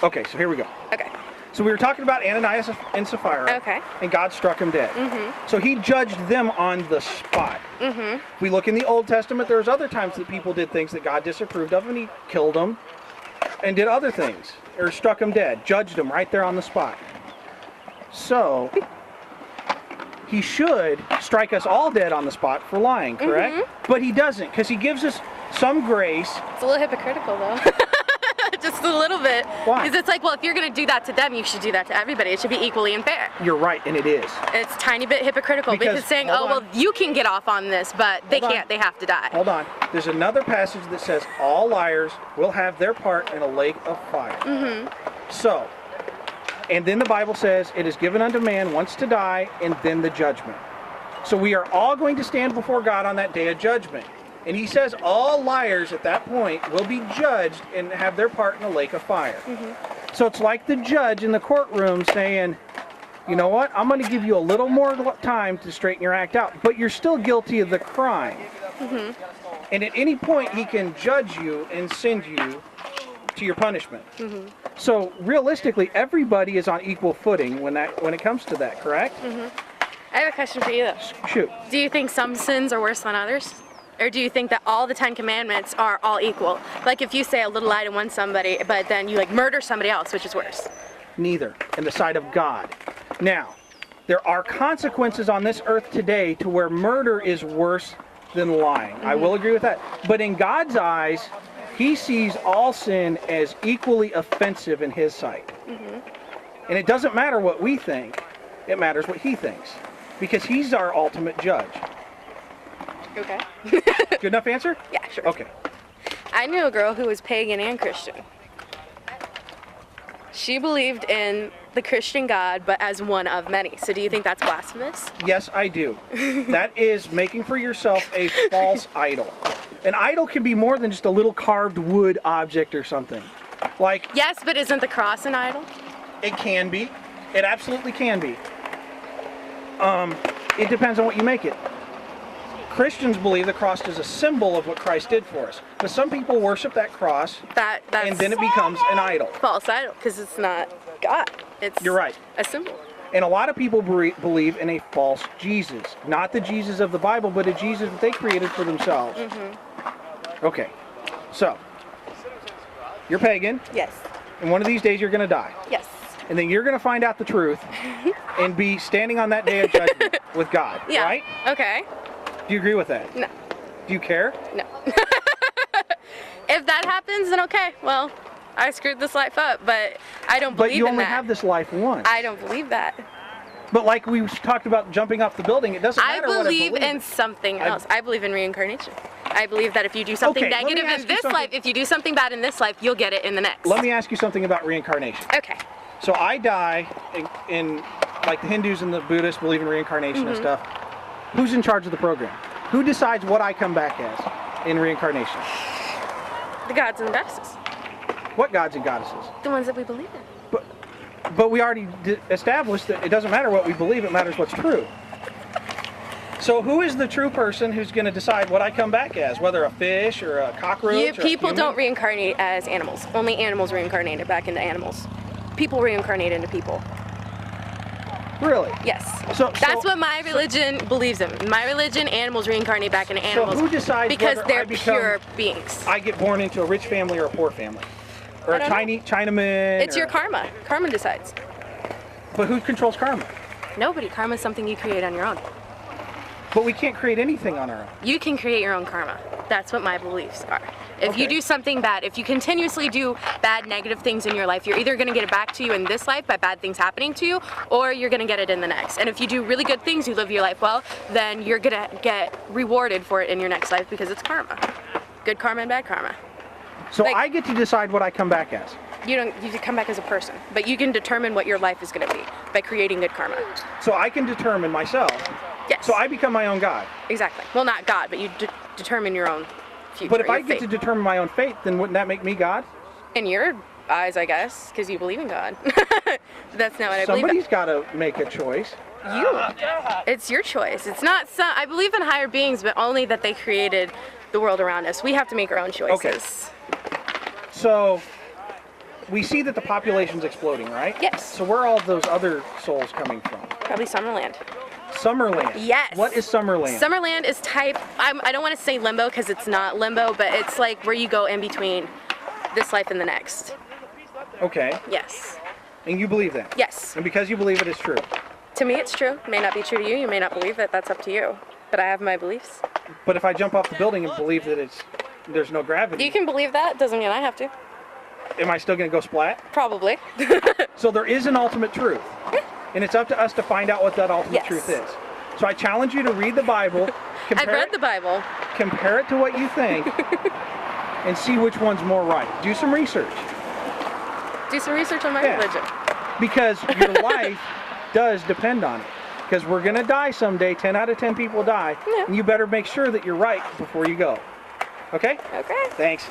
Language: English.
Okay, so here we go. Okay. So we were talking about Ananias and Sapphira. Okay. And God struck him dead. So he judged them on the spot. We look in the Old Testament, there's other times that people did things that God disapproved of, and he killed them and did other things, or struck them dead, judged them right there on the spot. So he should strike us all dead on the spot for lying, correct? But he doesn't, because he gives us some grace. It's a little hypocritical, though. Just a little bit. Why? Because it's like, well, if you're going to do that to them, you should do that to everybody. It should be equally and fair. You're right, and it is. It's a tiny bit hypocritical because it's saying, oh, well, you can get off on this, but they can't. They have to die. Hold on. There's another passage that says all liars will have their part in a lake of fire. So, and then the Bible says it is given unto man once to die and then the judgment. So we are all going to stand before God on that day of judgment. And he says all liars at that point will be judged and have their part in a lake of fire. So it's like the judge in the courtroom saying, you know what, I'm going to give you a little more time to straighten your act out, but you're still guilty of the crime. And at any point he can judge you and send you to your punishment. So realistically, everybody is on equal footing when it comes to that, correct? I have a question for you, though. Shoot. Do you think some sins are worse than others? Or do you think that all the 10 commandments are all equal? Like if you say a little lie to one somebody, but then you like murder somebody else, which is worse? Neither, in the sight of God. Now, there are consequences on this earth today to where murder is worse than lying. I will agree with that. But in God's eyes, he sees all sin as equally offensive in his sight. And it doesn't matter what we think, it matters what he thinks. Because he's our ultimate judge. Okay. Good enough answer? Yeah, sure. Okay. I knew a girl who was pagan and Christian. She believed in the Christian God, but as one of many. So do you think that's blasphemous? Yes, I do. That is making for yourself a false idol. An idol can be more than just a little carved wood object or something. Like, Yes, but isn't the cross an idol? it can be. It absolutely can be. It depends on what you make it. Christians believe the cross is a symbol of what Christ did for us. But some people worship that cross, That's and then it becomes an idol. false idol, because it's not God. It's You're right. a symbol. And a lot of people believe in a false Jesus. Not the Jesus of the Bible, but a Jesus that they created for themselves. Okay, so, you're pagan, Yes. and one of these days you're going to die. Yes. And then you're going to find out the truth and be standing on that day of judgment with God, Yeah. right? Okay. Do you agree with that? No. Do you care? No. If that happens, then okay. Well, I screwed this life up, but I don't believe But you in only that. have this life once. I don't believe that. But like we talked about jumping off the building, it doesn't I matter what I believe believe. in something else. I believe in reincarnation. I believe that if you do something Okay, let me negative ask in you this something. life, if you do something bad in this life, you'll get it in the next. Let me ask you something about reincarnation. Okay. So I die in like the Hindus and the Buddhists believe in reincarnation and stuff. Who's in charge of the program? Who decides what I come back as in reincarnation? The gods and the goddesses. What gods and goddesses? The ones that we believe in. But we already established that it doesn't matter what we believe, it matters what's true. So who is the true person who's going to decide what I come back as, whether a fish or a cockroach or a People human? don't reincarnate as animals. Only animals reincarnated back into animals. People reincarnate into people. Really? Yes. so- That's what my religion believes in. My religion, animals reincarnate back into animals. who decides because whether they're I become- pure beings. I get born into a rich family or a poor family? Or I a don't know. Chinaman? It's your karma. Karma decides. But who controls karma? Nobody. Karma is something you create on your own. But we can't create anything on our own. You can create your own karma. That's what my beliefs are. If you Okay. do something bad, if you continuously do bad, negative things in your life, you're either going to get it back to you in this life by bad things happening to you, or you're going to get it in the next. And if you do really good things, you live your life well, then you're going to get rewarded for it in your next life because it's karma. Good karma and bad karma. So Like- I get to decide what I come back as. You come back as a person, but you can determine what your life is going to be by creating good karma. So I can determine myself. Yes. So I become my own God. Exactly. Well, not God, but you determine your own future. But if your I get to fate. determine my own fate, then wouldn't that make me God? In your eyes, I guess, because you believe in God. That's not what I believe. Somebody's got to make a choice. It's your choice. It's not some. I believe in higher beings, but only that they created the world around us. We have to make our own choices. So we see that the population's exploding, right? Yes. So where are all those other souls coming from? Probably Summerland. Summerland. Yes. What is Summerland? Summerland is I don't want to say limbo because it's not limbo, but it's like where you go in between this life and the next. Okay. Yes. And you believe that? Yes. And because you believe it, it's true. To me, it's true. It may not be true to you. You may not believe it. That's up to you. But I have my beliefs. But if I jump off the building and believe that there's no gravity, You can believe that. Doesn't mean I have to. am I still going to go splat? Probably. So there is an ultimate truth. And it's up to us to find out what that ultimate Yes. truth is. So I challenge you to read the Bible, I've read the Bible. compare it to what you think, and see which one's more right. Do some research. Do some research on my Yeah. religion. Because your life does depend on it. Because we're going to die someday. 10 out of 10 people die. Yeah. And you better make sure that you're right before you go. Okay? Okay. Thanks.